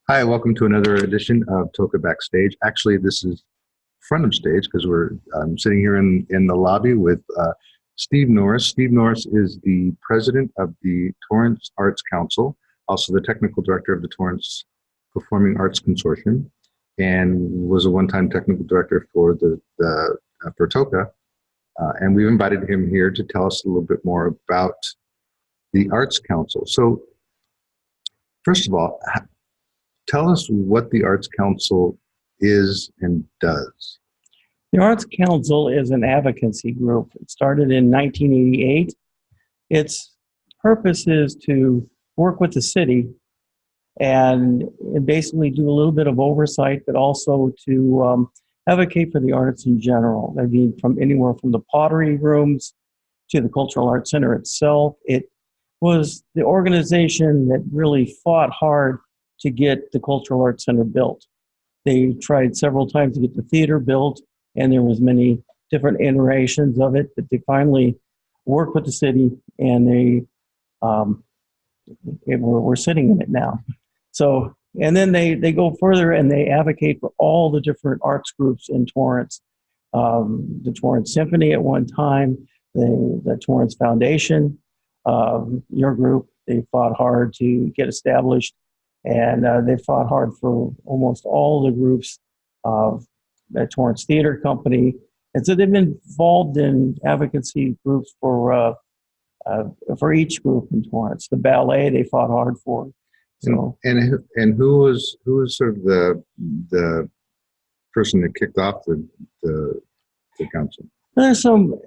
Hi, welcome to another edition of Toka Backstage. Actually, this is front of stage because we're sitting here in the lobby with Steve Norris. Steve Norris is the president of the Torrance Arts Council, also the technical director of the Torrance Performing Arts Consortium, and was a one-time technical director for for Toka. And we've invited him here to tell us a little bit more about the Arts Council. So, first of all, tell us what the Arts Council is and does. The Arts Council is an advocacy group. It started in 1988. Its purpose is to work with the city and basically do a little bit of oversight, but also to advocate for the arts in general. I mean, from anywhere from the pottery rooms to the Cultural Arts Center itself. It was the organization that really fought hard to get the Cultural Arts Center built. They tried several times to get the theater built, and there was many different iterations of it, but they finally worked with the city, and we're sitting in it now. So, and then they go further and they advocate for all the different arts groups in Torrance. The Torrance Symphony at one time, the Torrance Foundation, your group, they fought hard to get established. And they fought hard for almost all the groups of the Torrance Theater Company. And so they've been involved in advocacy groups for each group in Torrance. The ballet, they fought hard for. So, and who was sort of the person that kicked off the council? There's some,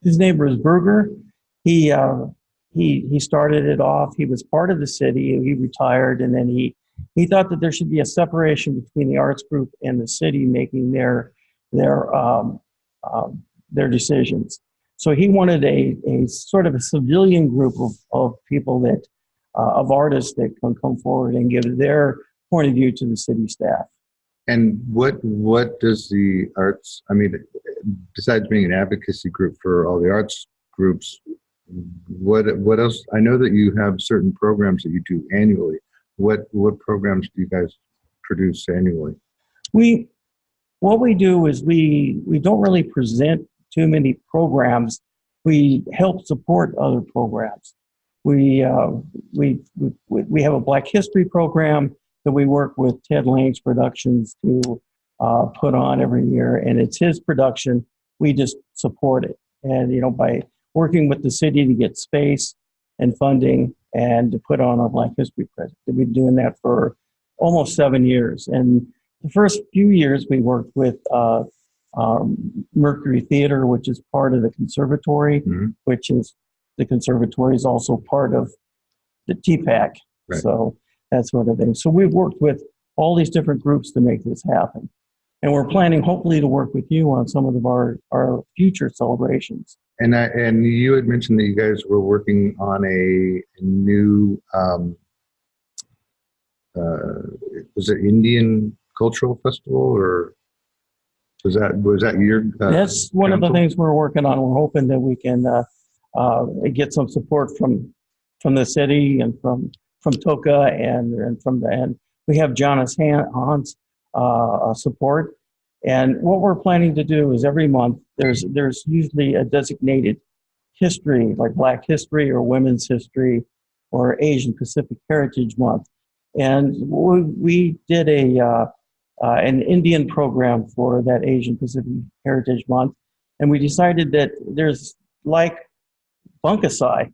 his name was Berger. He started it off. He was part of the city. He retired, and then he thought that there should be a separation between the arts group and the city making their decisions. So he wanted a sort of a civilian group of people that of artists that can come forward and give their point of view to the city staff. And what does the arts? I mean, besides being an advocacy group for all the arts groups, what else? I know that you have certain programs that you do annually. What programs do you guys produce annually? What we do is we don't really present too many programs. We help support other programs. We have a Black History program that we work with Ted Lang's Productions to put on every year, and it's his production. We just support it, and by working with the city to get space and funding and to put on our Black History project. We've been doing that for almost 7 years. And the first few years we worked with Mercury Theater, which is part of the conservatory, which is the conservatory is also part of the TPAC. Right. So that sort of thing. So we've worked with all these different groups to make this happen. And we're planning hopefully to work with you on some of our future celebrations. And you had mentioned that you guys were working on a new, was it Indian Cultural Festival, or was that your? That's one council? Of the things we're working on. We're hoping that we can get some support from the city and from Toka and from the end. We have Jonas Hans support. And what we're planning to do is every month there's usually a designated history, like Black History or Women's History or Asian Pacific Heritage Month. And we did an Indian program for that Asian Pacific Heritage Month. And we decided that there's like Bunkasai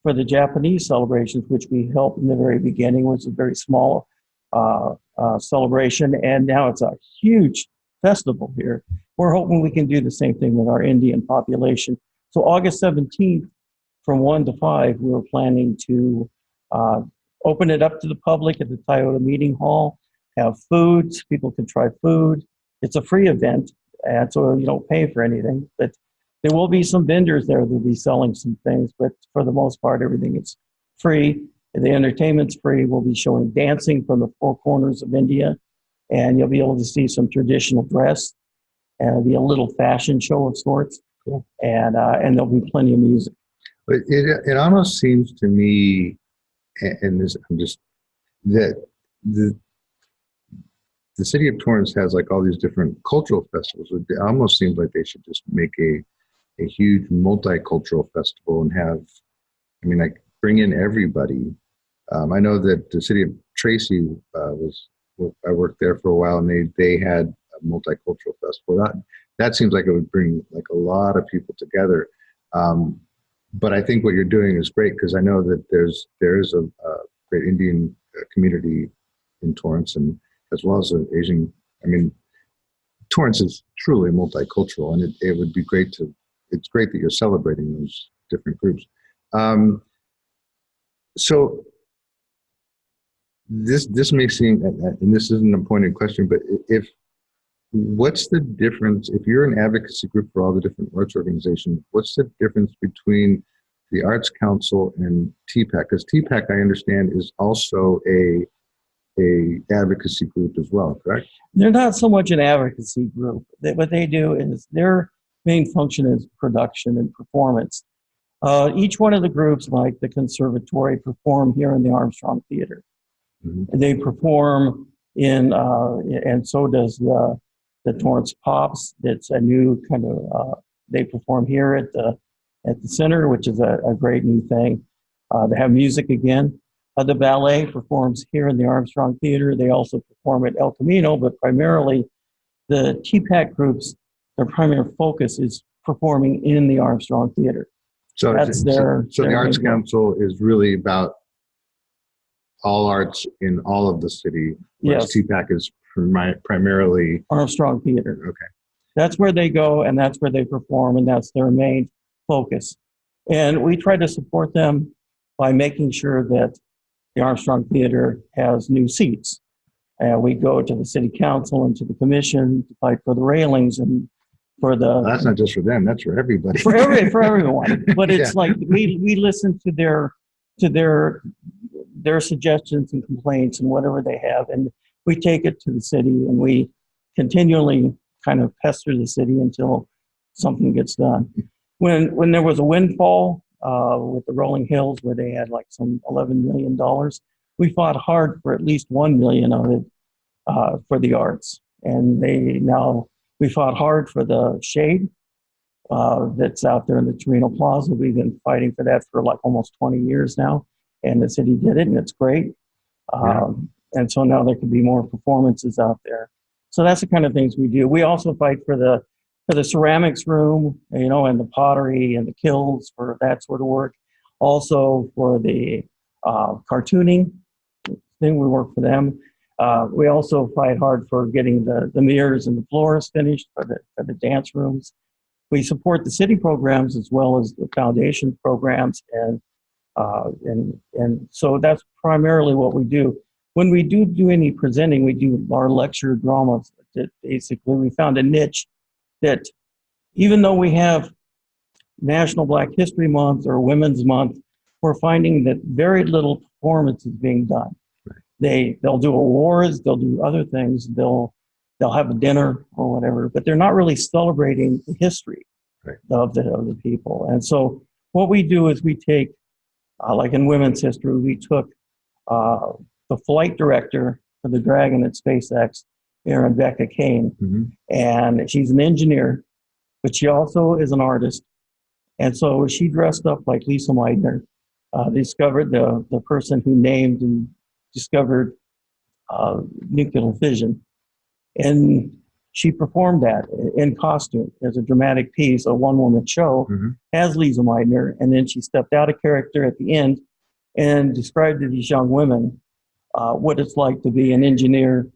for the Japanese celebrations, which we helped in the very beginning, which was a very small celebration. And now it's a huge festival here. We're hoping we can do the same thing with our Indian population. So August 17th from 1 to 5, we're planning to open it up to the public at the Toyota Meeting Hall, have foods, people can try food. It's a free event, and so you don't pay for anything, but there will be some vendors there that will be selling some things, but for the most part, everything is free. The entertainment's free. We'll be showing dancing from the four corners of India, and you'll be able to see some traditional dress, and it'll be a little fashion show of sorts. Cool. And there'll be plenty of music. But it almost seems to me, and this I'm just that the the city of Torrance has like all these different cultural festivals. It almost seems like they should just make a huge multicultural festival and have, I mean, like bring in everybody. I know that the city of Tracy I worked there for a while, and they had a multicultural festival. That seems like it would bring like a lot of people together. But I think what you're doing is great, because I know that there's a great Indian community in Torrance, and as well as an Asian. I mean, Torrance is truly multicultural, and it would be great to. It's great that you're celebrating those different groups. So this may seem, and this isn't a pointed question, but what's the difference if you're an advocacy group for all the different arts organizations? What's the difference between the Arts Council and TPAC? Because TPAC, I understand, is also a advocacy group as well, correct? They're not so much an advocacy group. What they do is their main function is production and performance. Each one of the groups, like the Conservatory, perform here in the Armstrong Theater. Mm-hmm. They perform and so does the Torrance Pops. It's a new kind of, they perform here at the center, which is a great new thing. They have music again. The ballet performs here in the Armstrong Theater. They also perform at El Camino, but primarily the TPAC groups, their primary focus is performing in the Armstrong Theater. So the Arts Council is really about all arts in all of the city, whereas yes. TPAC is primarily Armstrong Theater. Okay. That's where they go, and that's where they perform, and that's their main focus. And we try to support them by making sure that the Armstrong Theater has new seats. We go to the city council and to the commission to fight for the railings and for the. Well, that's not just for them; that's for everybody. For everyone. But it's like we listen to their suggestions and complaints and whatever they have, and we take it to the city, and we continually kind of pester the city until something gets done. When there was a windfall with the Rolling Hills, where they had like some $11 million, we fought hard for at least $1 million of it for the arts. And we fought hard for the shade that's out there in the Torino Plaza. We've been fighting for that for like almost 20 years now, and the city did it, and it's great. And so now there can be more performances out there. So that's the kind of things we do. We also fight for the ceramics room, and the pottery and the kilns for that sort of work. Also for the cartooning thing, we work for them. We also fight hard for getting the mirrors and the floors finished for the dance rooms. We support the city programs as well as the foundation programs, and so that's primarily what we do. When we do any presenting, we do our lecture dramas. Basically, we found a niche that even though we have National Black History Month or Women's Month, we're finding that very little performance is being done. Right. They'll do awards, they'll do other things, they'll have a dinner or whatever, but they're not really celebrating the history right. of the people. And so what we do is we take, like in women's history, we took the flight director for the Dragon at SpaceX, Erin Becca Kane, mm-hmm. and she's an engineer, but she also is an artist. And so she dressed up like Lisa Meitner, discovered the person who named and discovered nuclear fission. And she performed that in costume as a dramatic piece, a one-woman show, mm-hmm. as Lisa Meitner. And then she stepped out of character at the end and described to these young women what it's like to be an engineer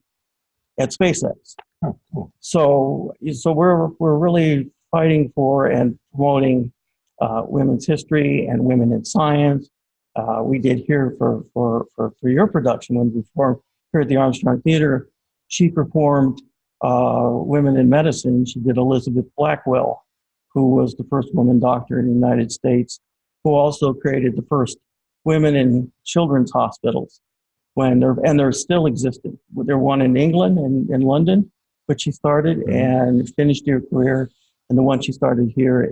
at SpaceX. Oh, cool. So we're really fighting for and promoting women's history and women in science. We did here for your production when we performed here at the Armstrong Theater. She performed women in medicine. She did Elizabeth Blackwell, who was the first woman doctor in the United States, who also created the first women in children's hospitals. They're still existing. There's one in England and in London, which she started mm-hmm. and finished her career, and the one she started here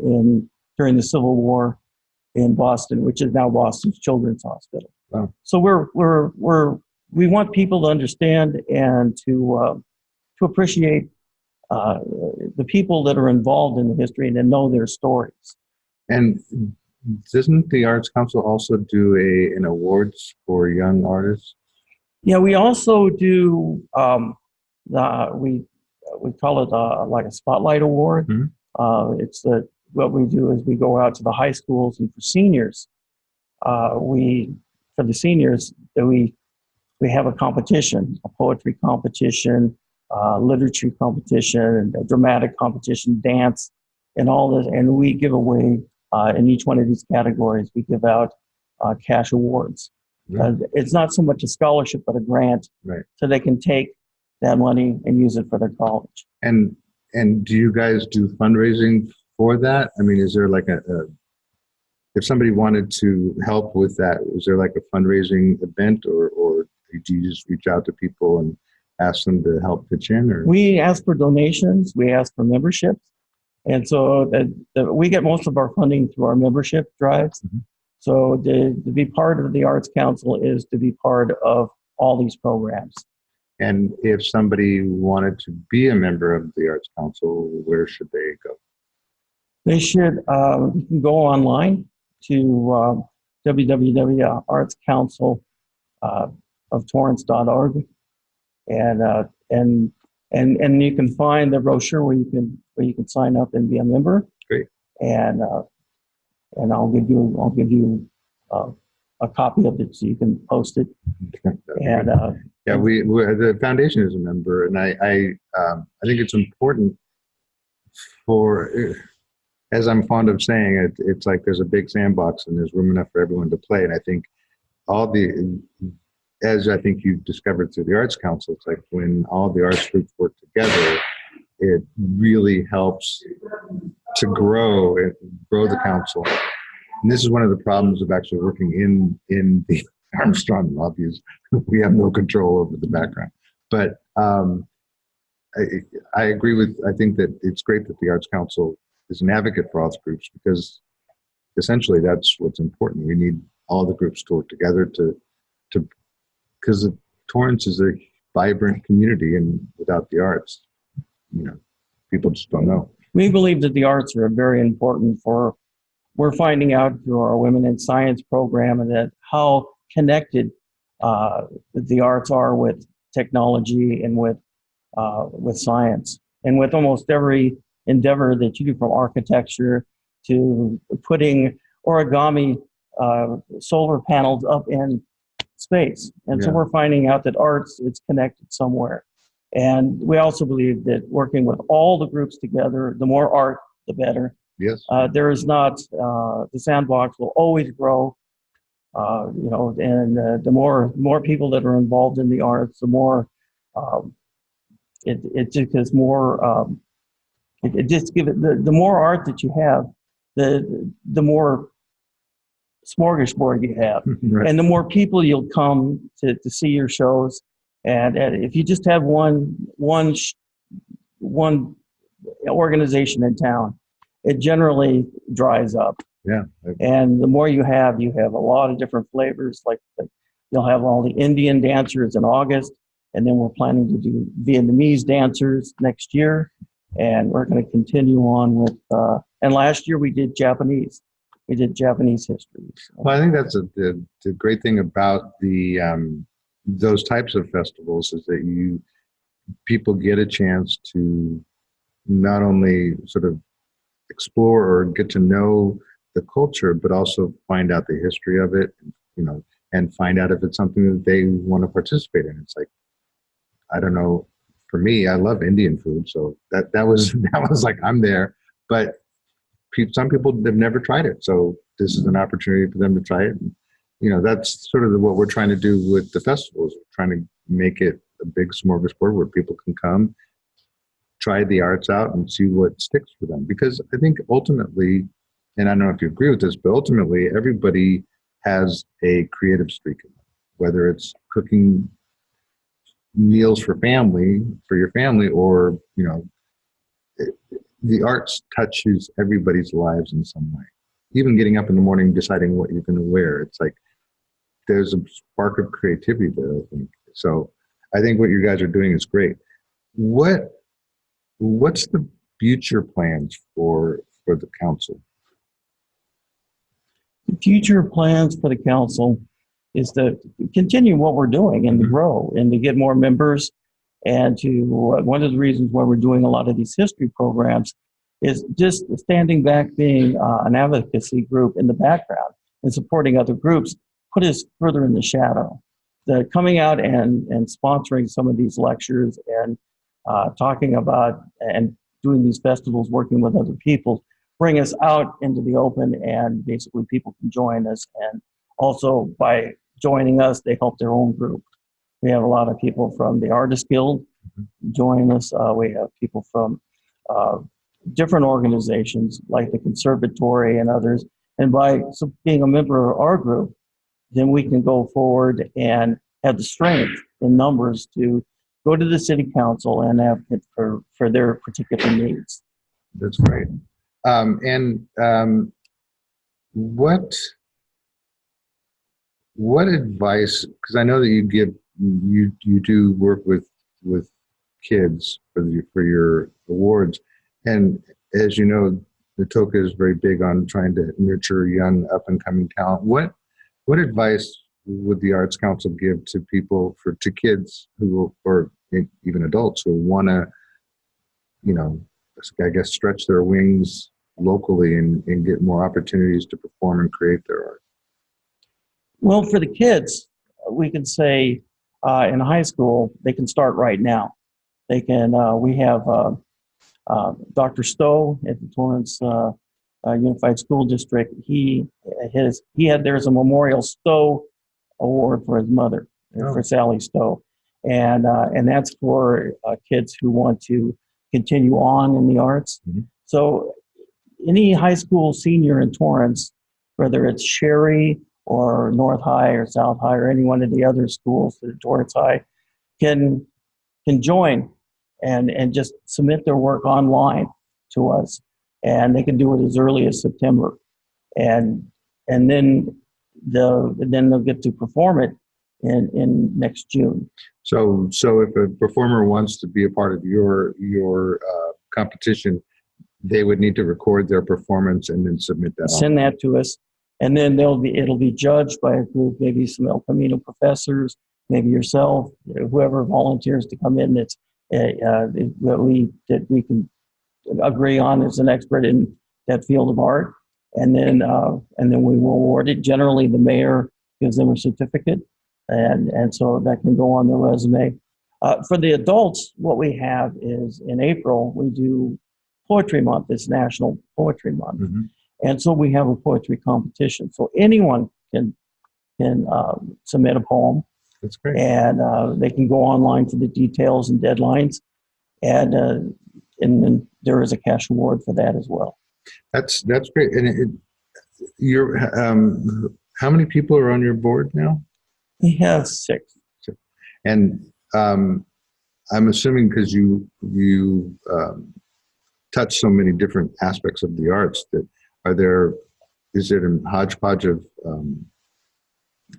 during the Civil War in Boston, which is now Boston's Children's Hospital. Wow. So we want people to understand and to appreciate the people that are involved in the history and to know their stories. And doesn't the Arts Council also do an awards for young artists? Yeah, we also do. We call it like a spotlight award. Mm-hmm. What we do is we go out to the high schools, and for seniors, for the seniors we have a competition, a poetry competition, literature competition, a dramatic competition, dance, and all this. And we give away in each one of these categories, we give out cash awards. Right. It's not so much a scholarship, but a grant, Right. so they can take that money and use it for their college. And do you guys do fundraising for that? I mean, is there like if somebody wanted to help with that, is there like a fundraising event, or do you just reach out to people and ask them to help pitch in? Or We ask for donations, we ask for memberships, and so we get most of our funding through our membership drives. Mm-hmm. So to be part of the Arts Council is to be part of all these programs. And if somebody wanted to be a member of the Arts Council, where should they go? They should, you can go online to www.artscounciloftorrance.org, and you can find the brochure where you can sign up and be a member. Great. And I'll give you a copy of it so you can post it. And yeah, we the foundation is a member, and I think it's important for, as I'm fond of saying, it's like there's a big sandbox and there's room enough for everyone to play. And I think as I think you've discovered through the Arts Council, it's like when all the arts groups work together, it really helps to grow the council. And this is one of the problems of actually working in the Armstrong lobbies. We have no control over the background. But I agree I think that it's great that the Arts Council is an advocate for arts groups, because essentially that's what's important. We need all the groups to work together because Torrance is a vibrant community, and without the arts, people just don't know. We believe that the arts are very important we're finding out through our Women in Science program, and that how connected the arts are with technology and with science, and with almost every endeavor that you do, from architecture to putting origami solar panels up in space. And so we're finding out that arts, it's connected somewhere. And we also believe that working with all the groups together, the more art, the better. Yes. There is not, the sandbox will always grow, and the more people that are involved in the arts, the more, it just gives more, the more art that you have, the more smorgasbord you have, Right. and the more people you'll come to see your shows. And if you just have one organization in town, it generally dries up. Yeah. And the more you have a lot of different flavors. Like you'll have all the Indian dancers in August, and then we're planning to do Vietnamese dancers next year, and we're going to continue on with. And last year we did Japanese. We did Japanese history. So. Well, I think that's the great thing about those types of festivals is that people get a chance to not only sort of explore or get to know the culture, but also find out the history of it, and find out if it's something that they want to participate in. It's like, I don't know, for me, I love Indian food, so that was like, I'm there, but some people have never tried it, so this is an opportunity for them to try it. And, that's sort of what we're trying to do with the festivals. We're trying to make it a big smorgasbord where people can come, try the arts out, and see what sticks for them. Because I think ultimately, and I don't know if you agree with this, but ultimately everybody has a creative streak in them, whether it's cooking meals for your family, or, the arts touches everybody's lives in some way. even getting up in the morning, deciding what you're going to wear. It's like there's a spark of creativity there, I think. So I think what you guys are doing is great. What's the future plans for the council? The future plans for the council is to continue what we're doing and to grow and to get more members. And to one of the reasons why we're doing a lot of these history programs is just standing back, being an advocacy group in the background and supporting other groups, put us further in the shadow. The coming out and sponsoring some of these lectures and talking about and doing these festivals, working with other people, bring us out into the open, and basically people can join us. And also by joining us, they help their own group. We have a lot of people from the Artist Guild join us. We have people from different organizations like the Conservatory and others. And by being a member of our group, then we can go forward and have the strength in numbers to go to the city council and advocate for their particular needs. That's great. What advice, because I know that you do work with kids for your awards, and as you know, the TOCA is very big on trying to nurture young up and coming talent. What advice would the Arts Council give to kids who, or even adults who want to, I guess, stretch their wings locally and get more opportunities to perform and create their art? Well, for the kids, we can say in high school, they can start right now. They can, we have Dr. Stowe at the Torrance Unified School District. There's a Memorial Stowe Award for his mother, for Sally Stowe. And that's for kids who want to continue on in the arts. Mm-hmm. So any high school senior in Torrance, whether it's Sherry or North High or South High or any one of the other schools that are Torrance High, can join and just submit their work online to us. And they can do it as early as September. And then they'll get to perform it in next June. So if a performer wants to be a part of your competition, they would need to record their performance and then submit that. Send that to us, and then it'll be judged by a group, maybe some El Camino professors, maybe yourself, whoever volunteers to come in. That we can agree on as an expert in that field of art, and then we will award it. Generally, the mayor gives them a certificate, and so that can go on their resume. For the adults, what we have is in April we do Poetry Month. It's National Poetry Month, mm-hmm. And so we have a poetry competition. So anyone can submit a poem. That's great. And they can go online for the details and deadlines, and then there is a cash award for that as well. That's great. And you're how many people are on your board now? We have 6. And I'm assuming because you touch so many different aspects of the arts, is it a hodgepodge of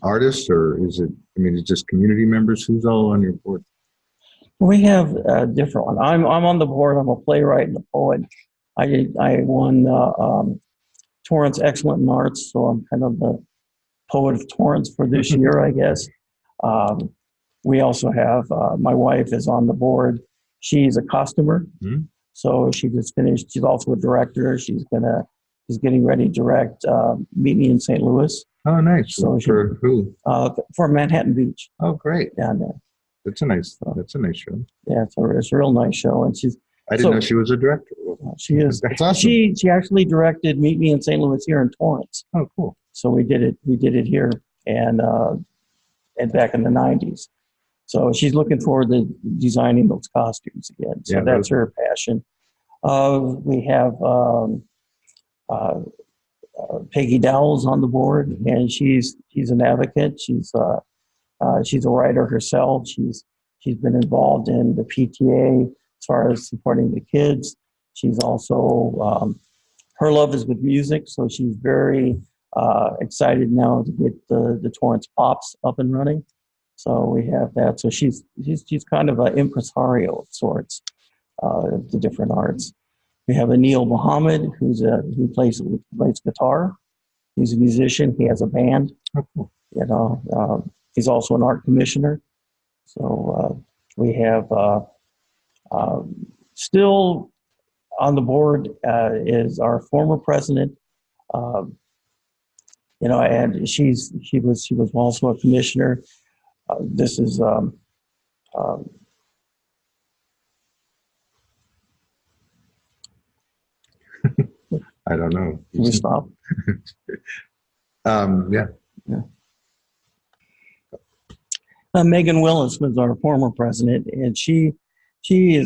artists, or is it just community members? Who's all on your board? We have a different one. I'm on the board. I'm a playwright and a poet. I won Torrance Excellent in Arts, so I'm kind of the poet of Torrance for this year, I guess. We also have my wife is on the board. She's a costumer, mm-hmm. So she just finished. She's also a director. She's getting ready to direct Meet Me in St. Louis. Oh, nice. So for who? For Manhattan Beach. Oh, great. Down there. That's a nice show. Yeah, it's a real nice show, and I didn't know she was a director. She is. That's awesome. She actually directed Meet Me in St. Louis here in Torrance. Oh, cool. So we did it here and back in the 90s. So she's looking forward to designing those costumes again. So that's her passion. We have Peggy Dowell's on the board, mm-hmm. and she's an advocate. She's a writer herself. She's been involved in the PTA as far as supporting the kids. She's also her love is with music, so she's very excited now to get the Torrance Pops up and running. So we have that. So she's kind of an impresario of sorts, the different arts. We have Anil Muhammad, who plays guitar. He's a musician. He has a band. Oh, You know, he's also an art commissioner. So we have still on the board is our former president. You know, and she was also a commissioner. This is I don't know. Can we stop? Yeah. Yeah. Megan Willis was our former president, and she's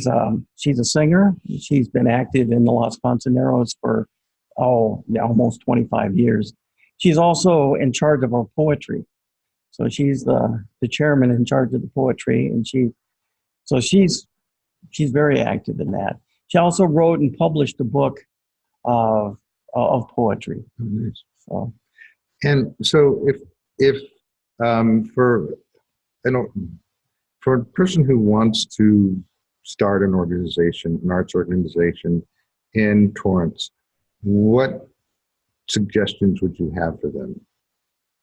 a singer. She's been active in the Los Cantoneros for almost 25 years. She's also in charge of our poetry, so she's the chairman in charge of the poetry, and she's very active in that. She also wrote and published a book of poetry. Oh, nice. So, And so if for a person who wants to start an arts organization in Torrance, what suggestions would you have for them?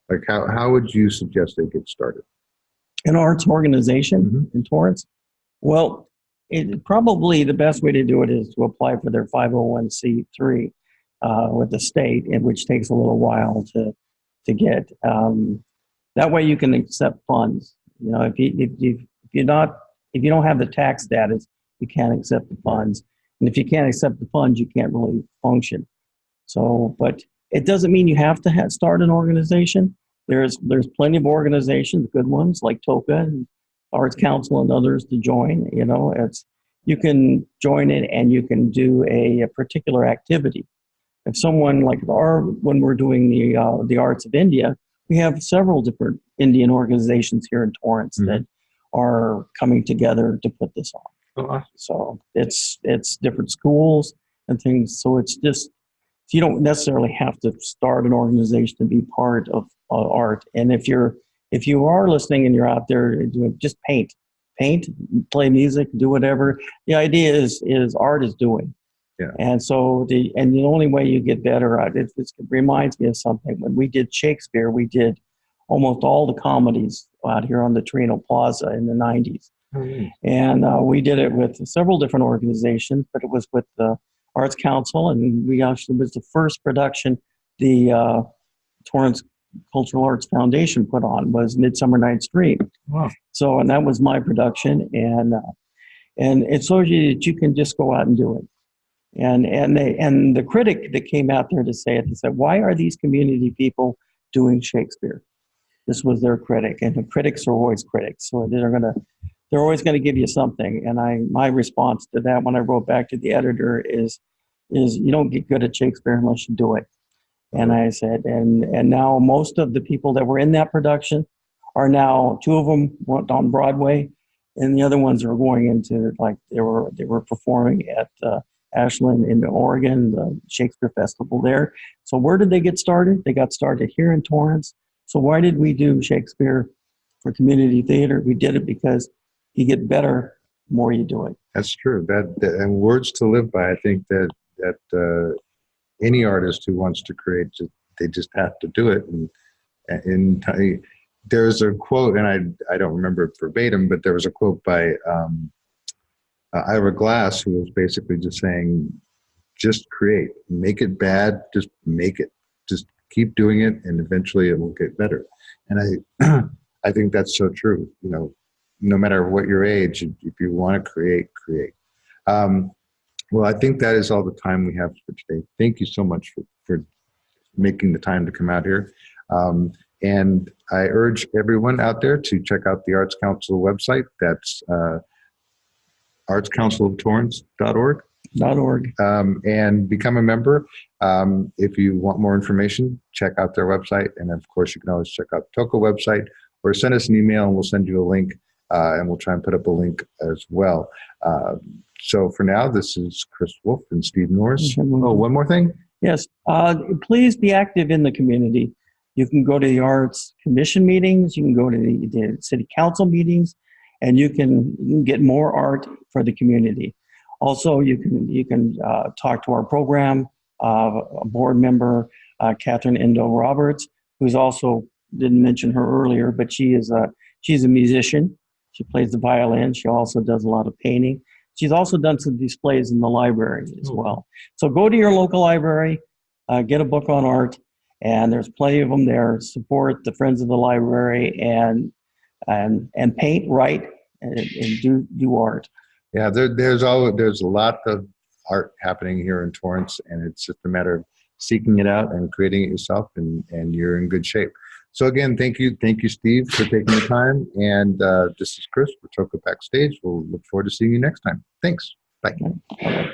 Like how would you suggest they get started? an arts organization in Torrance? Well, probably the best way to do it is to apply for their 501c3 with the state, which takes a little while to get. That way, you can accept funds. You know, if you don't have the tax status, you can't accept the funds, and if you can't accept the funds, you can't really function. So, but it doesn't mean you have to start an organization. There's plenty of organizations, good ones like TOCA and Arts Council and others to join. You know, you can join it and you can do a particular activity. If someone like when we're doing the Arts of India, we have several different Indian organizations here in Torrance that are coming together to put this on. Oh, awesome. So it's different schools and things. So it's just, you don't necessarily have to start an organization to be part of art. And if you are listening and you're out there doing, just paint, play music, do whatever. The idea is art is doing. Yeah. And so the only way you get better at it reminds me of something. When we did Shakespeare, we did almost all the comedies out here on the Torino Plaza in the 90s. Mm-hmm. And we did it with several different organizations, but it was with the Arts Council, and we actually was the first production the Torrance Cultural Arts Foundation put on was Midsummer Night's Dream. Wow. So, and that was my production, and it shows you that you can just go out and do it. And the critic that came out there to say it, he said, "Why are these community people doing Shakespeare?" This was their critic, and the critics are always critics, so they're always going to give you something. And my response to that when I wrote back to the editor is you don't get good at Shakespeare unless you do it. And I said, and now most of the people that were in that production are now, two of them went on Broadway, and the other ones are going into, like, they were performing at Ashland in Oregon, the Shakespeare Festival there. So where did they get started? They got started here in Torrance. So why did we do Shakespeare for community theater? We did it because you get better the more you do it. That's true. And words to live by. I think that any artist who wants to create, they just have to do it. And there's a quote, and I don't remember it verbatim, but there was a quote by Ira Glass, who was basically just saying, just create, make it bad, just make it, just keep doing it, and eventually it will get better. And I think that's so true. You know, no matter what your age, if you want to create. Well, I think that is all the time we have for today. Thank you so much for making the time to come out here. And I urge everyone out there to check out the Arts Council website. That's artscounciloftorrance.org. And become a member. If you want more information, check out their website. And of course, you can always check out the TOCA website or send us an email and we'll send you a link. And we'll try and put up a link as well. So for now, this is Chris Wolf and Steve Norris. Oh, one more thing. Yes, please be active in the community. You can go to the Arts Commission meetings, you can go to the City Council meetings, and you can get more art for the community. Also, you can talk to our program board member, Catherine Endo Roberts, who's also, didn't mention her earlier, but she's a musician. She plays the violin. She also does a lot of painting. She's also done some displays in the library as well. So go to your local library, get a book on art, and there's plenty of them there. Support the Friends of the Library and paint, write, and do art. Yeah, there's a lot of art happening here in Torrance, and it's just a matter of seeking it out and creating it yourself, and you're in good shape. So again, thank you, Steve, for taking the time. And this is Chris for Toca Backstage. We'll look forward to seeing you next time. Thanks. Bye.